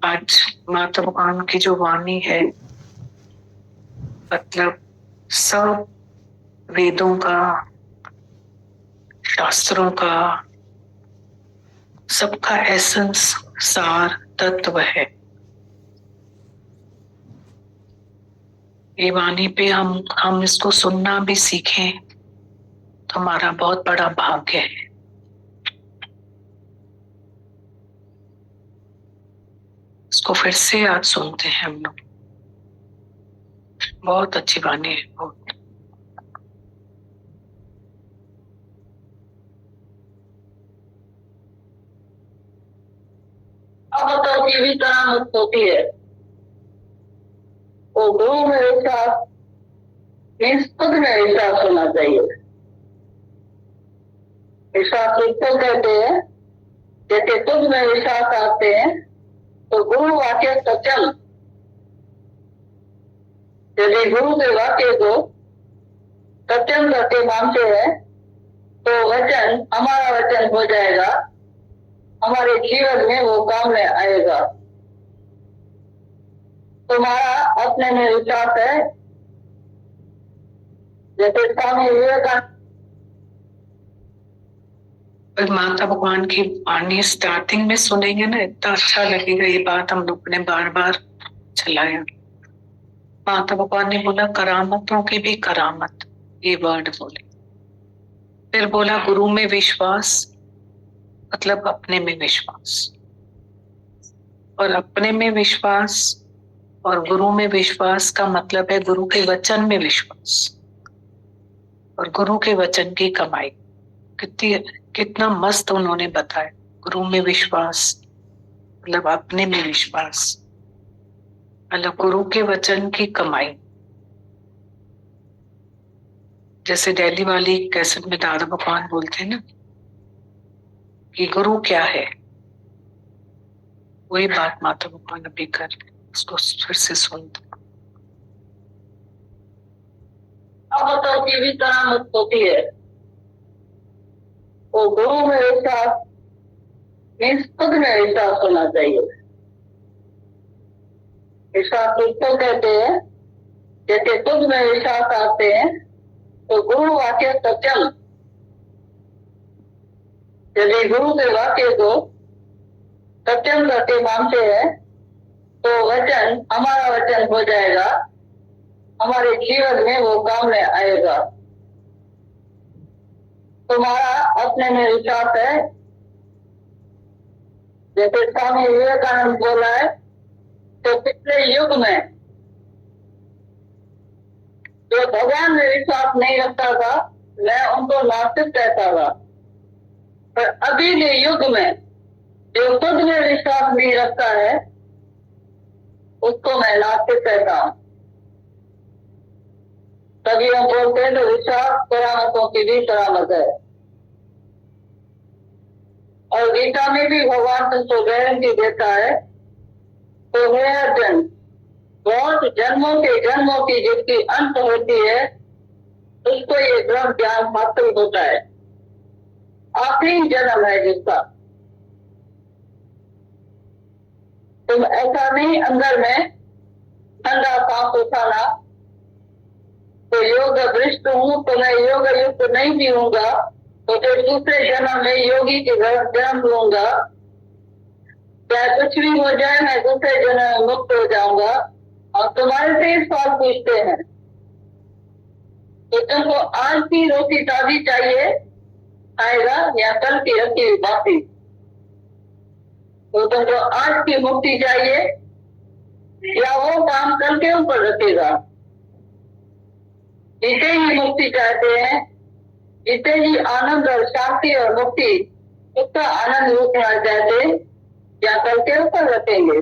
आज माता भगवान की जो वाणी है, मतलब सब वेदों का, शास्त्रों का, सबका एसेंस, सार, तत्व है। ये वाणी पे हम इसको सुनना भी सीखें तो हमारा बहुत बड़ा भाग्य है। इसको फिर से आज सुनते हैं हम लोग। बहुत अच्छी वाणी है, बहुत। अब तो की भी करामत होती है। वो गुरु में विश्वास, खुद में विश्वास होना चाहिए। विश्वास किसको कहते हैं? जैसे तुझ में विश्वास आते हैं तो गुरु वाक्य सचल, यदि गुरु के वाक्य को सत्यम करके मानते हैं तो वचन हमारा वचन हो जाएगा, हमारे जीवन में वो काम में आएगा। तुम्हारा अपने में विश्वास है? जैसे स्वामी विवेकानंद, माता भगवान की वाणी स्टार्टिंग में सुनेंगे ना, इतना अच्छा लगेगा। ये बात हम लोग ने बार बार चलाया। माता भगवान ने बोला करामतों की भी करामत, ये वर्ड बोले। फिर बोला गुरु में विश्वास, मतलब अपने में विश्वास। और अपने में विश्वास और गुरु में विश्वास का मतलब है गुरु के वचन में विश्वास और गुरु के वचन की कमाई। कितना मस्त उन्होंने बताया। गुरु में विश्वास मतलब अपने में विश्वास, मतलब गुरु के वचन की कमाई। जैसे दिल्ली वाली कैसेट में दादा भगवान बोलते हैं ना कि गुरु क्या है, वही बात माता भगवान अभी कर, उसको फिर से सुनते। अब तो की भी करामत होती है। वो गुरु में विश्वास, खुद में विश्वास होना चाहिए। विश्वास किसको कहते हैं? जैसे तुझ में विश्वास आते हैं तो गुरु वाक्य सचल, यदि गुरु के वाक्य को सत्यम करके मानते हैं तो वचन हमारा वचन हो जाएगा, हमारे जीवन में वो काम में आएगा। तुम्हारा अपने में विश्वास है? जैसे स्वामी विवेकानंद बोला है, तो पिछले युग में जो भगवान में विश्वास नहीं रखता था, मैं उनको नास्तिक कहता था। पर अभी के युग में जो खुद में विश्वास नहीं रखता है, उसको मैं नास्तिक कहता हूँ। तभी हम बोलते हैं तो विश्वास करामतों की भी करामत है। और गीता में भी भगवान तुमको गारंटी देता है, तो हे अर्जुन, बहुत जन्मों की जिसकी अंत होती है, उसको ये ब्रह्म ज्ञान हासिल होता है। आखिरी जन्म है जिसका। तुम ऐसा नहीं अंदर में ठंडा सांस उठाना तो योग भ्रष्ट हूँ, तो मैं योग युक्त नहीं पीऊंगा, तो फिर दूसरे जन्म में योगी के घर जन्म लूंगा, चाहे कुछ भी हो जाए मैं दूसरे जन्म में मुक्त हो जाऊंगा। और तुम्हारे से ही सवाल पूछते हैं तो तुमको आज की रोटी ताजी चाहिए आएगा या कल की रखी हुई बासी? तो तुमको आज की मुक्ति चाहिए या वो काम कल के ऊपर रखेगा? जिसे ही मुक्ति चाहते हैं, जिसे ही आनंद और शांति और मुक्ति, उसका आनंद रुकना चाहते या कल के ऊपर रखेंगे?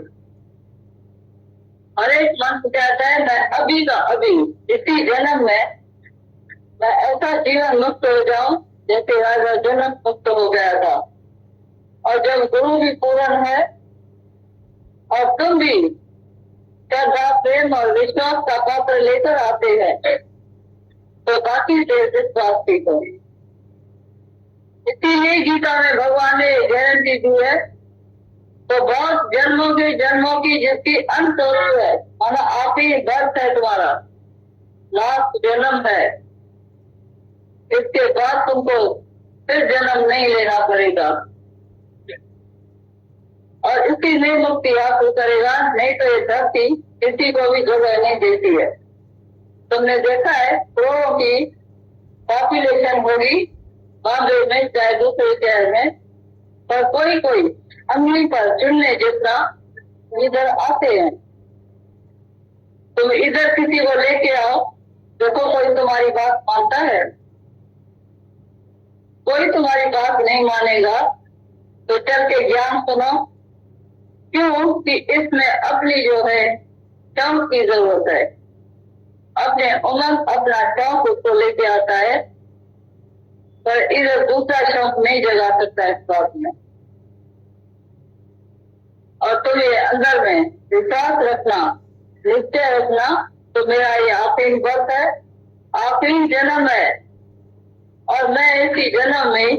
हर एक मन चाहता है मैं अभी का अभी, इसी जन्म में मैं ऐसा जीवन मुक्त हो जाऊं जैसे राजा जनक मुक्त हो गया था। और जब गुरु भी पूर्ण है और तुम भी श्रद्धा, प्रेम और विश्वास का पात्र लेकर आते हैं, तो बाकी से विश्वास सीखो। इसीलिए गीता में भगवान ने गारंटी दी है, तो बहुत जन्मों की जिसकी अंत होती है, माना आप ही बर्थ है, तुम्हारा लास्ट जन्म है, इसके बाद तुमको फिर जन्म नहीं लेना पड़ेगा और इसकी नहीं मुक्ति हासिल करेगा, नहीं तो ये धरती किसी को भी जगह नहीं देती है। तुमने देखा है करोड़ों की पॉपुलेशन होगी बॉम्बे में चाहे दूसरे शहर में, पर कोई अंगली पर चुनने जितना इधर आते हैं। तुम इधर किसी को लेके आओ, देखो कोई तुम्हारी बात मानता है? कोई तुम्हारी बात नहीं मानेगा। तो चल के ज्ञान सुनो, क्यों कि इसमें अपनी जो है शौक की जरूरत है। अपने उमंग अपना शौक उसको लेके आता है, पर इधर दूसरा शौक नहीं जगा सकता इस बात में। और तुम्हें अंदर में विश्वास रखना, निश्चय रखना, तो मेरा ये आखिरी बर्थ है, आखिरी जन्म है और मैं इसी जन्म में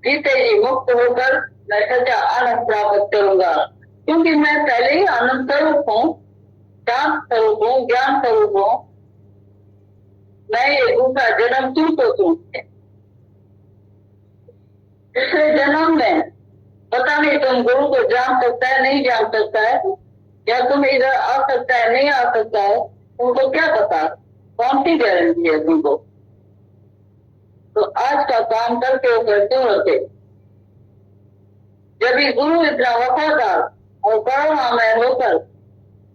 जीते ही मुक्त होकर मैं सच्चा आनंद प्राप्त करूंगा, क्योंकि मैं पहले ही आनंद स्वरूप हूँ, शांत स्वरूप हूँ, ज्ञान स्वरूप हूँ। मैं ये दूसरा जन्म क्यों सोचूं? दूसरे जन्म में पता नहीं तुम गुरु को जान सकता है नहीं जान सकता है, या तुम इधर आ सकता है नहीं आ सकता है, तुमको क्या पता? कौन सी गारंटी है तुमको? तो आज का काम करके ऊपर क्यों रखे? जब भी गुरु इतना वफादार और करुणामय होकर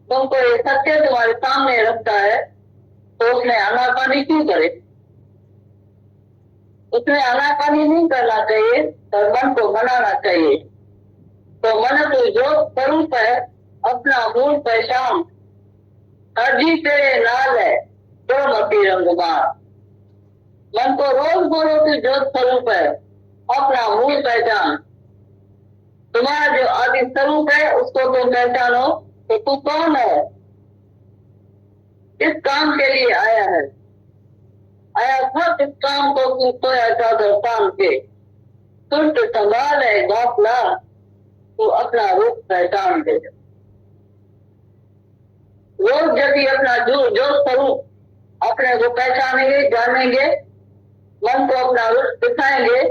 तुमको ये सत्य तुम्हारे सामने रखता है, तो उसमें आनाकानी क्यों करे? उसमें आनाकानी नहीं करना चाहिए, पर मन को मनाना चाहिए। तो मन तो जो स्वरूप है, अपना मूल पहचान, अर्जी तेरे नाल है जो मती रंगमार। मन को रोज बोलो कि जो स्वरूप है, अपना मूल पहचान, तुम्हारा जो आदि स्वरूप है उसको तुम पहचानो कि तू कौन है, किस काम के लिए आया है। आया था इस काम को तू सोया चादर तान के, सुस्त संभाल है गाफला, तू अपना रूप पहचान दे। रोज जब भी अपना जो स्वरूप अपने को पहचानेंगे, जानेंगे, मन को अपना रूप दिखाएंगे,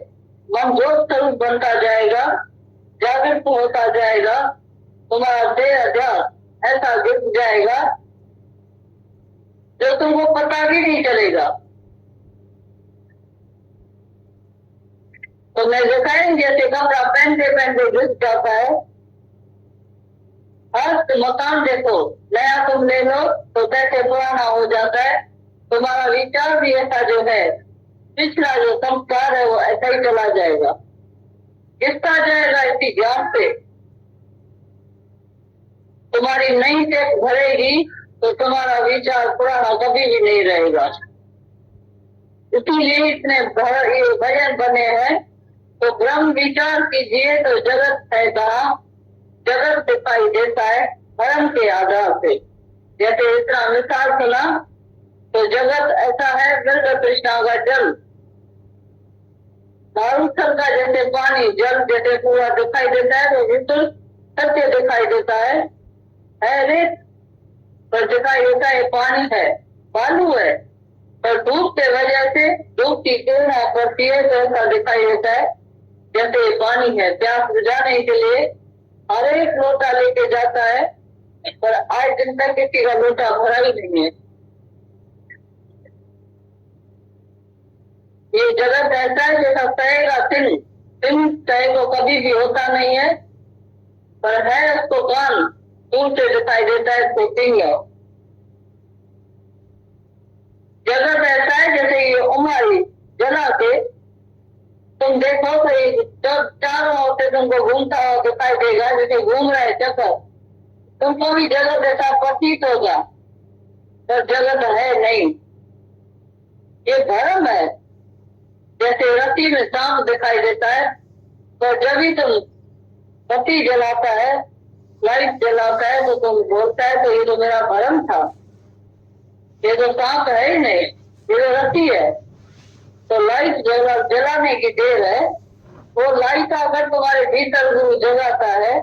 मन जो स्वरूप बनता जाएगा, जागृत होता जाएगा, तुम्हारा देह अध्यास ऐसा गिर जाएगा जो तुमको पता भी नहीं चलेगा। तो मैं दिखाएंगे जैसे कपड़ा पहनते पहनते घिस जाता है। हर मकान देखो नया तुम ले लो तो कैसे पुराना हो जाता है। तुम्हारा विचार भी ऐसा जो है, पिछला जो संस्कार है वो ऐसा ही चला जाएगा, घिसता जाएगा इसी ज्ञान से। तुम्हारी नई टेप भरेगी तो तुम्हारा विचार पुराना कभी भी नहीं रहेगा। इसीलिए इतने ये भजन बने हैं। तो ब्रह्म विचार कीजिए तो जगत है कहाँ, जगत दिखाई देता है धर्म के आधार से। जैसे इतना मिसाल सुना तो जगत ऐसा है मृग कृष्णा का जल, मारुथल का जैसे पानी जल जैसे पूरा दिखाई देता है, तो बिल्कुल सत्य दिखाई देता है रेत पर दिखाई देता है पानी है, बालू है, पर धूप के वजह से धूप की किरणें पड़ती है तो ऐसा दिखाई देता है जैसे पानी है। प्यास बुझाने के लिए हर एक लोटा लेके जाता है, पर आज दिन तक किसी का लोटा भरा ही नहीं है। ये जगत ऐसा है जैसा तय का सिंह तय को कभी भी होता नहीं है, पर है उसको कान, दूर से दिखाई देता है इसको सिंह। जगत ऐसा है जैसे ये उमारी जला के तुम देखो तो जब चारों ओर से तुमको घूमता हुआ दिखाई देगा, जैसे घूम रहा है चक्कर, तुमको भी जगत ऐसा प्रतीत होगा, पर जगत है नहीं। ये भ्रम है। जैसे रस्सी में सांप दिखाई देता है, तो जब भी तुम बत्ती जलाता है, लाइट जलाता है, तो तुम बोलता है तो ये तो मेरा भ्रम था, ये तो सांप है ही नहीं, ये तो रस्सी है। तो लाइट जलाने की देर है। वो लाइट अगर तुम्हारे भीतर गुरु जगाता है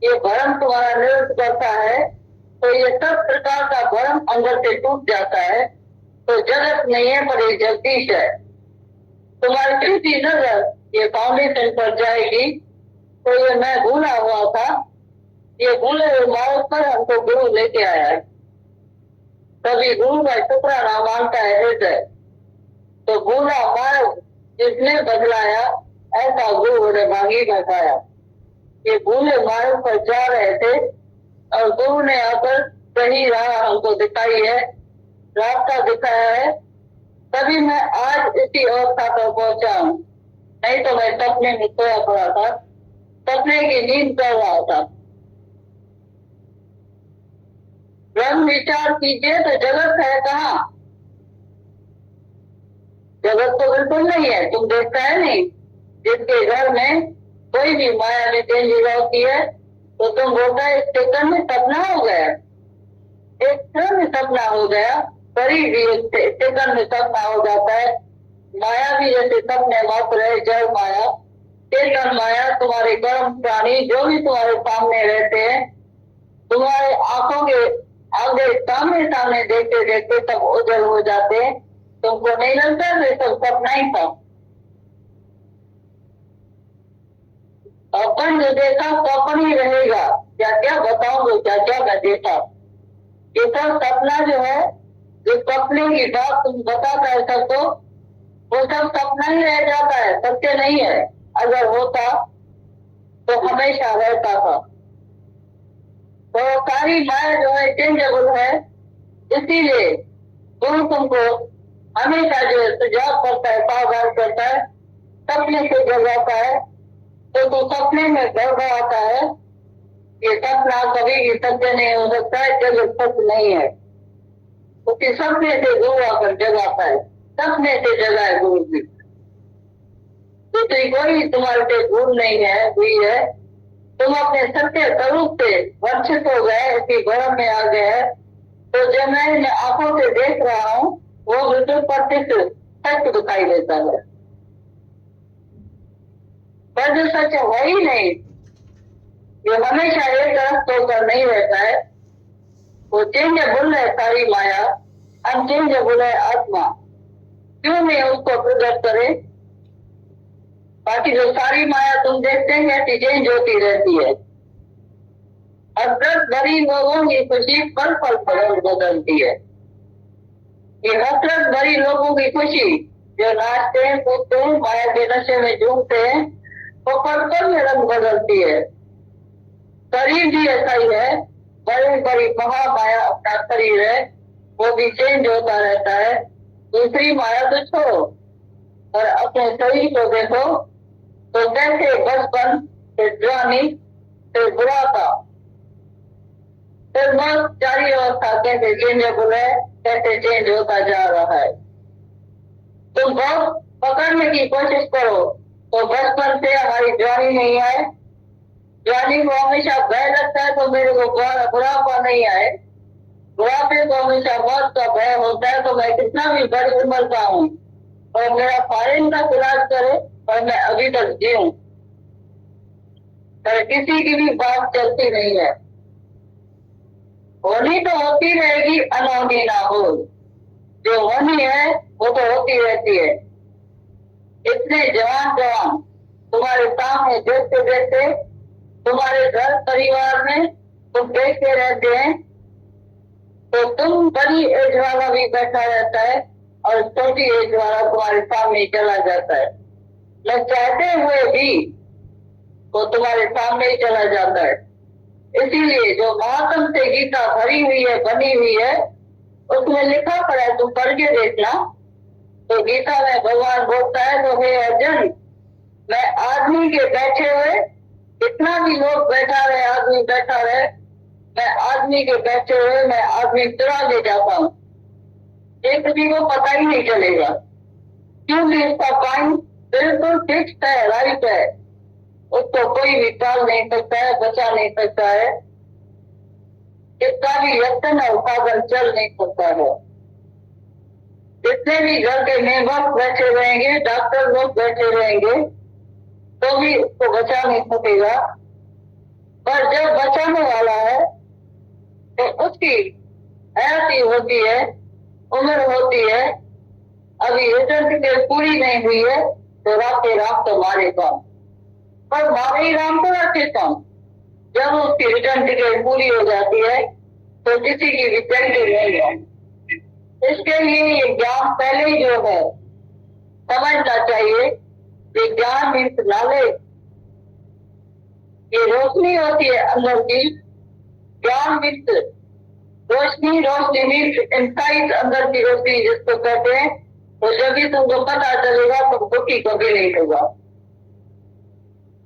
ये भ्रम तुम्हारा निवृत्त करता है, तो ये सब प्रकार का भ्रम अंदर से टूट जाता है। तो जगत नहीं है पर ये जगदीश है। तुम्हारी सीधी नजर ये फाउंडेशन पर जाएगी तो ये मैं भूला हुआ था, ये भूले हुए मार्ग पर हमको गुरु लेके आया है। कभी गुरु का शुक्राना मानता है हृदय, तो भूला मार्ग जिसने बदलाया, ऐसा गुरु ने भागी बताया। ये भूले मार्ग पर जा रहे थे और गुरु ने आकर सही राह हमको दिखाई है, रास्ता दिखाया है, तभी मैं आज इसी अवस्था पर पहुंचा हूँ। नहीं तो मैं सपने में सोया पड़ा था, सपने की नींद कर रहा था। ब्रह्म विचार कीजिए तो जगत है कहाँ? जगत तो बिल्कुल नहीं है, तुम देखता है नहीं। जिसके घर में कोई भी माया में तेजी होती है तो तुम बोलता है इस सेकंड में सपना हो गया, एक क्षण में सपना हो गया, शरीर भी एक सेकंड में सपना हो जाता है। माया भी जैसे सपने मात्र है, जड़ माया, चेतन माया, तुम्हारे कर्म प्राणी जो भी तुम्हारे सामने रहते हैं, तुम्हारे आंखों के आगे सामने सामने देखते देखते सब उजल हो जाते हैं। तुमको नहीं लगता ये सब सपना ही था? अपन जो देखा सपन ही रहेगा। क्या क्या बताऊंगे, क्या क्या मैं देखा। ये सब सपना जो है, जो सपने की बात तुम बताता है सबको, वो सब सपना ही रह जाता है, सत्य नहीं है। अगर होता तो हमेशा रहता था। तो सारी माया जो है चेंजेबल है, इसीलिए गुरु तुमको हमेशा जो है सुझाव करता है, सावधान करता है, सपने से जगाता है। तो तू सपने में गड़बड़ाता है। ये सपना कभी भी सत्य नहीं हो सकता है, जगत सत्य नहीं है। उसके सपने से गुरु आकर जगाता है, सपने से जगाए गुरु भी। दूसरी कोई तुम्हारे से भूल नहीं है, हुई है। तुम अपने सत्य स्वरूप से वंचित हो गए, इसी भ्रम में आ गए। तो जब मैं आंखों से देख रहा हूँ, वो बिल्कुल प्रत्यक्ष सत्य दिखाई देता है, पर जो सच है ही नहीं, ये हमेशा एक रस्त होकर नहीं रहता है। वो चेंजेबल है सारी माया, अनचेंजेबल है आत्मा। क्यों नहीं उसको प्रकट करे? बाकी जो सारी माया तुम देखते हैं चेंज होती रहती है। हसरत भरी लोगों की खुशी पल पल बदलती है। ये हसरत भरी लोगों की खुशी जो नाचते हैं, कूदते हैं, माया के नशे में झूमते हैं, वो पल पल में रंग बदलती है। शरीर भी ऐसा ही है, बड़ी बड़ी महामाया अपना शरीर है, वो भी चेंज होता रहता है। दूसरी माया तो छोड़ो और अपने शरीर को देखो, तो कैसे बचपन फिर जवानी फिर बुढ़ापा फिर मौत, चारी अवस्था कैसे चेंजेबल है, कैसे चेंज होता जा रहा है। तुम बहुत पकड़ने की कोशिश करो तो बचपन से हमारी जवानी नहीं आए। जवानी को हमेशा भय लगता है तो मेरे को बुढ़ापा नहीं आए। बुढ़ापे को हमेशा मौत का भय होता है तो मैं कितना भी बड़ी उम्र का हूँ और मेरा फॉरेन का इलाज करे और मैं अभी तक जीऊं, पर किसी की भी बात चलती नहीं है। होनी तो होती रहेगी, अनहोनी ना हो। जो होनी है वो तो होती रहती है। इतने जवान तुम्हारे सामने देखते देखते, तुम्हारे घर परिवार में तुम देखते रहते हैं, तो तुम बड़ी एज वाला भी बैठा रहता है और छोटी एज वाला तुम्हारे सामने चला जाता है। न चाहते हुए भी वो तुम्हारे सामने ही चला जाता है। इसीलिए जो महात्म से गीता भरी हुई है, बनी हुई है, उसमें लिखा पड़ा है, तुम पढ़ के देखना। तो गीता में भगवान बोलता है, तो हे अर्जुन, मैं आदमी के बैठे हुए, कितना भी लोग बैठा रहे, आदमी बैठा रहे, मैं आदमी के बैठे हुए मैं आदमी चुरा ले जाता हूँ। एक किसी को पता ही नहीं चलेगा, क्योंकि इसका पॉइंट बिल्कुल फिक्स है, राइट है। उसको कोई भी टाल नहीं सकता है, बचा नहीं सकता है। कितना भी यत्न और साधन चल नहीं सकता है। जितने भी घर के मेंबर बैठे रहेंगे, डॉक्टर लोग बैठे रहेंगे, तो भी उसको बचा नहीं सकेगा। पर जब बचाने वाला है तो उसकी ऐसी होती है, उम्र होती है, अभी रिटर्न टिकट पूरी नहीं हुई है तो राते रात तो मारे कौन, पर मारे ही राम को रखे कौन। जब उसकी रिटर्न टिकट पूरी हो जाती है तो किसी की भी पेंटिंग नहीं है। इसके लिए ये ज्ञान पहले ही जो है समझना चाहिए कि ज्ञान मीन्स नॉलेज, ये रोशनी होती है अंदर की। ज्ञान मीन्स रोशनी, रोशनी मीन्स इनसाइट, अंदर की रोशनी जिसको कहते हैं। तो जब भी तुमको पता चलेगा तो दुखी कभी नहीं होगा।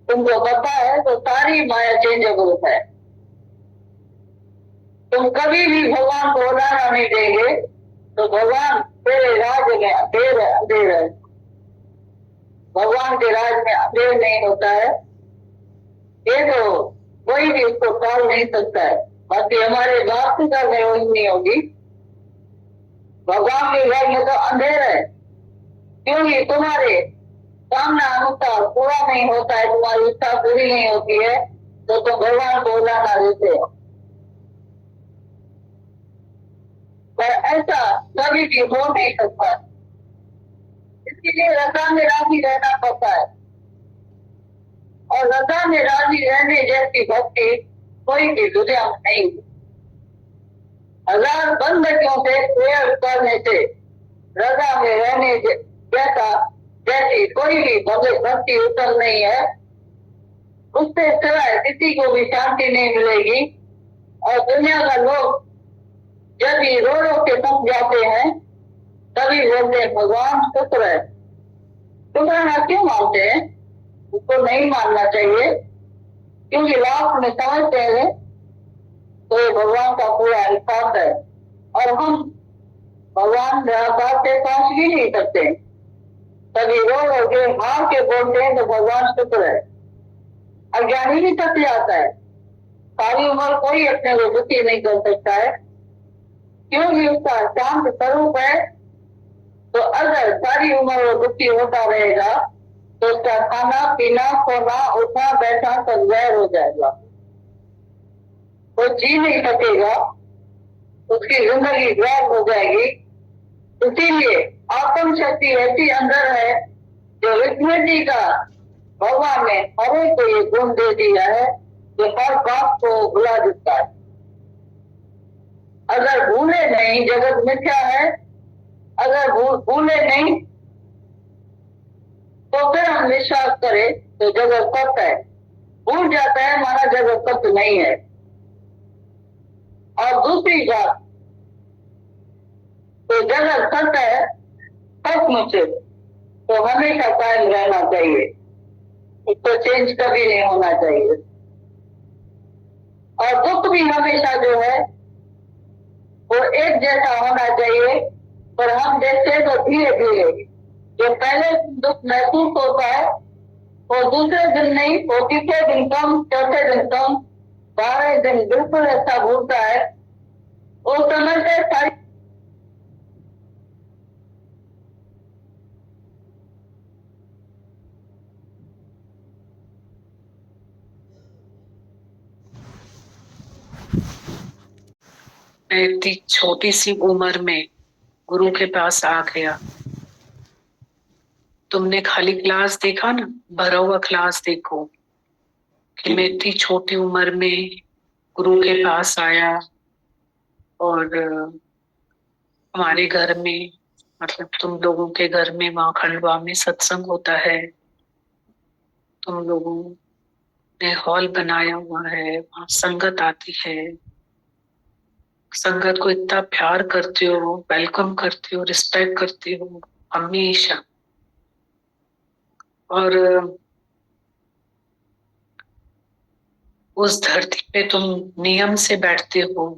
तुमको पता है तो सारी माया चेंजेबल है। तुम कभी भी भगवान को उड़ाना नहीं देंगे तो भगवान तेरे राज में अंधेर है, अंधेर है। भगवान के राज में अंधेर नहीं होता है, ये तो कोई भी उसको टाल नहीं सकता है। बाकी हमारे बाप के घर में वही नहीं होगी, भगवान के घर में तो अंधेर है, क्योंकि तुम्हारे सामना अनुसार पूरा नहीं होता है, तुम्हारी इच्छा पूरी नहीं होती है तो तुम भगवान को उड़ाना देते हो। पर ऐसा कभी भी हो नहीं सकता, इसलिए रजा में राजी रहना पड़ता है। और रजा में राजी रहने जैसी भक्ति कोई भी दुनिया में नहीं। हजार बंदगियों से प्रेयर करने से रजा में रहने जैसी कोई भी भक्ति उत्तम नहीं है। उससे सिवाय किसी को भी शांति नहीं मिलेगी। और दुनिया का लोग जब भी रो रो के थक जाते हैं तभी बोलते भगवान शुक्र है। शुक्राना क्यों मानते हैं? उसको नहीं मानना चाहिए, क्योंकि लास्ट में समझते हैं तो ये भगवान का पूरा इंसाफ है और हम भगवान निराकार से पहुंच भी नहीं सकते। तभी रो रो के हार के बोलते हैं तो भगवान शुक्र है। अज्ञानी भी थक जाता है, सारी उम्र कोई अपने को दुखी नहीं कर सकता है, क्योंकि उसका शांत स्वरूप है। तो अगर सारी उम्र वो दुखी होता रहेगा तो उसका खाना पीना सोना उठना बैठना सब जहर हो जाएगा, वो जी नहीं सकेगा, उसकी जिंदगी जहर हो जाएगी। इसीलिए आत्म शक्ति ऐसी अंदर है जो विस्मृति का भगवान ने हमें को ये गुण दे दिया है जो हर बात को भुला देता है। अगर भूले नहीं जगत मिथ्या है, अगर भूले नहीं तो फिर हम विश्वास करें तो जगत सत्य है। भूल जाता है माना जगत सत्य नहीं है। और दूसरी बात, तो जगत सत्य है सचमुच तो हमेशा कायम रहना चाहिए, इसको चेंज कभी नहीं होना चाहिए। और दुख भी हमेशा जो है वो एक जैसा होना चाहिए, पर हम देखते हैं तो धीरे धीरे जो पहले दुख महसूस होता है वो दूसरे दिन नहीं, वो तीसरे दिन कम, चौथे दिन कम, 12 दिन बिल्कुल ऐसा भूलता है। वो समझते सारी इतनी छोटी सी उम्र में गुरु के पास आ गया। तुमने खाली क्लास देखा ना, भरा हुआ क्लास देखो कि मैं इतनी छोटी उम्र में गुरु के पास आया और हमारे घर में, मतलब तुम लोगों के घर में वहां खंडवा में सत्संग होता है, तुम लोगों ने हॉल बनाया हुआ है, वहां संगत आती है, संगत को इतना प्यार करते हो, वेलकम करते हो, रिस्पेक्ट करते हो हमेशा। और उस धरती पे तुम नियम से बैठते हो।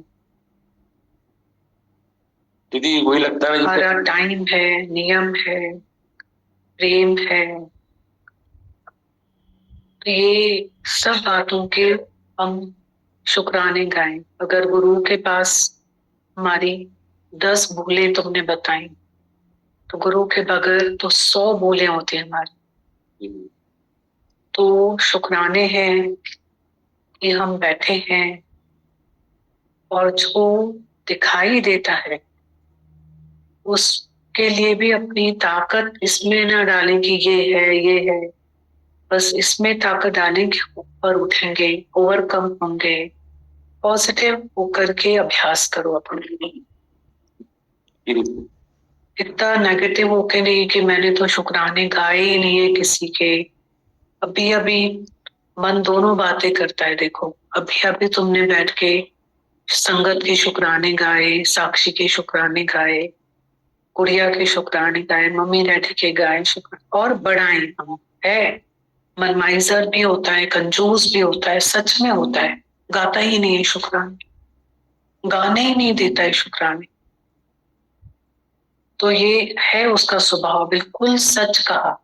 दीदी वही लगता है हमारा टाइम है, नियम है, प्रेम है। तो ये सब बातों के हम शुक्राने गाएं। अगर गुरु के पास हमारी 10 भूलें तुमने बताई तो गुरु के बगैर तो 100 भूलें होती हमारी। तो शुक्राने हैं कि हम बैठे हैं और जो दिखाई देता है उसके लिए भी अपनी ताकत इसमें ना डालें कि ये है, बस इसमें ताकत डालें कि ऊपर उठेंगे, ओवरकम होंगे, पॉजिटिव होकर के अभ्यास करो अपने लिए। इतना नेगेटिव होके नहीं कि मैंने तो शुक्राने गाए ही नहीं है किसी के। अभी अभी मन दोनों बातें करता है। देखो अभी अभी तुमने बैठ के संगत के शुक्राने गाए, साक्षी के शुक्राने गाए, गुड़िया के शुक्राने गाए, मम्मी डैडी के गाए शुक्राने, और बढ़ाए हम है। मनमाइजर भी होता है, कंजूस भी होता है, सच में होता है, गाता ही नहीं है शुक्राने, गाने ही नहीं देता है शुक्राने। तो ये है उसका स्वभाव, बिल्कुल सच कहा।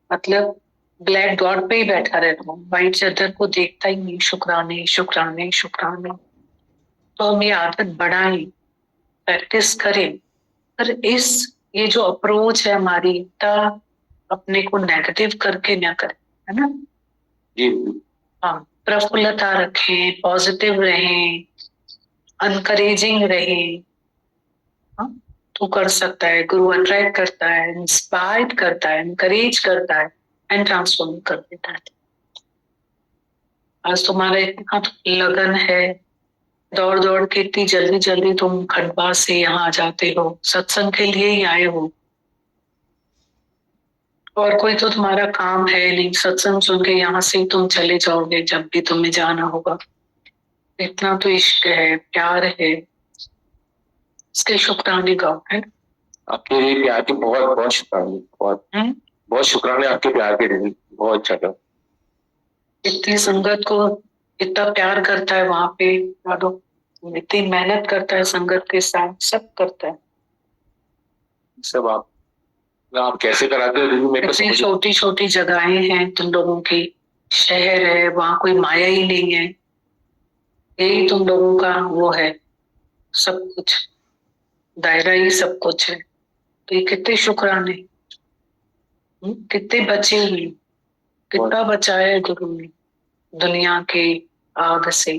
मतलब ब्लैक डॉट पे ही बैठा रहता हूँ, व्हाइट चादर को देखता ही नहीं, शुक्राने शुक्राने शुक्राने। तो हम ये आदत बढ़ाएं, प्रैक्टिस करें। पर ये जो अप्रोच है हमारी, अपने को नेगेटिव करके ना करें, है ना। जी हाँ, प्रफुल्लता रखें, पॉजिटिव रहें, अनकरेजिंग रहें। हाँ, तू कर सकता है, गुरु अट्रैक्ट करता है, इंस्पायर करता है, एनकरेज करता है एंड ट्रांसफॉर्म कर देता है। आज तुम्हारा इतना लगन है, दौड़ दौड़ के इतनी जल्दी जल्दी तुम खंडवा से यहाँ आ जाते हो, सत्संग के लिए ही आए हो, और कोई तो तुम्हारा काम है नहीं, सत्संग सुन के यहाँ से ही तुम चले जाओगे जब भी तुम्हें जाना होगा। इतना तो इश्क है, प्यार है, इसके शुक्राने गाओ, है। आपके लिए प्यार के बहुत बहुत शुक्राने, बहुत शुक्राने आपके प्यार के लिए, बहुत अच्छा था। इतनी संगत को इतना प्यार करता है वहां पे, इतनी मेहनत करता है संगत के साथ, सब करता है। सब आप कैसे कराते हो दीदी? मेरे को इतनी छोटी छोटी जगहें हैं तुम लोगों की, शहर है, वहां कोई माया ही नहीं है, यही तुम लोगों का वो है, सब कुछ दायरा ही सब कुछ है। तो ये कितने शुक्राने, कितने बचे हुए, कितना बचाया है गुरु ने दुनिया के आग से।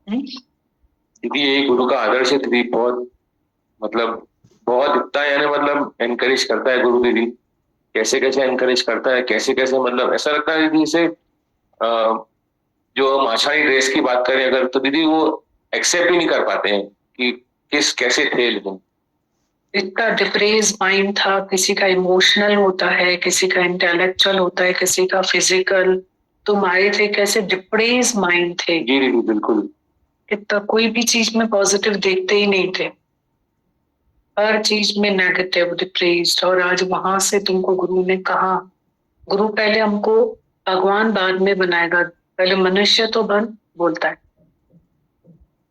दीदी यही गुरु का आदर्श है दीदी, बहुत मतलब बहुत इतना, यानी मतलब एनकरेज करता है गुरु दीदी, कैसे कैसे एनकरेज करता है, कैसे कैसे, मतलब ऐसा लगता है दीदी जैसे जो हम आषाढ़ी ड्रेस की बात करें अगर, तो दीदी वो एक्सेप्ट ही नहीं कर पाते हैं कि कैसे थे। लेकिन इतना डिप्रेस माइंड था, किसी का इमोशनल होता है, किसी का इंटेलेक्चुअल होता है, किसी का फिजिकल। तुम आए थे कैसे डिप्रेस माइंड थे। जी दीदी बिल्कुल, इतना कोई भी चीज में पॉजिटिव देखते ही नहीं थे, हर चीज में नेगेटिव, डिप्रेस्ड। और आज वहां से तुमको गुरु ने कहा, गुरु पहले हमको भगवान बाद में बनाएगा, पहले मनुष्य तो बन, बोलता है।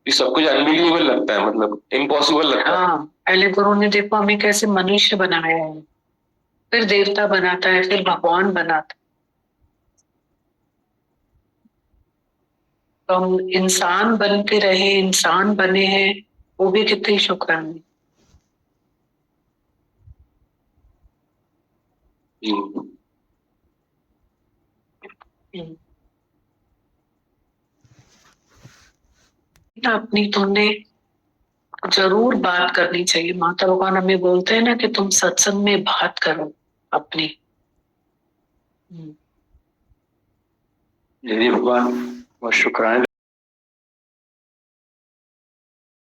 ये सब कुछ अनबिलीवेबल लगता है, मतलब इम्पॉसिबल लगता है। हाँ, पहले गुरु ने देखो हमें कैसे मनुष्य बनाया है, फिर देवता बनाता है, फिर भगवान बनाता है। तो हम इंसान बन के रहे, इंसान बने हैं, वो भी कितनी शुक्राने। अपनी तुमने जरूर बात करनी चाहिए। माता भगवान हमें बोलते हैं ना कि तुम सत्संग में बात करो अपनी। यदि भगवान वो शुक्राने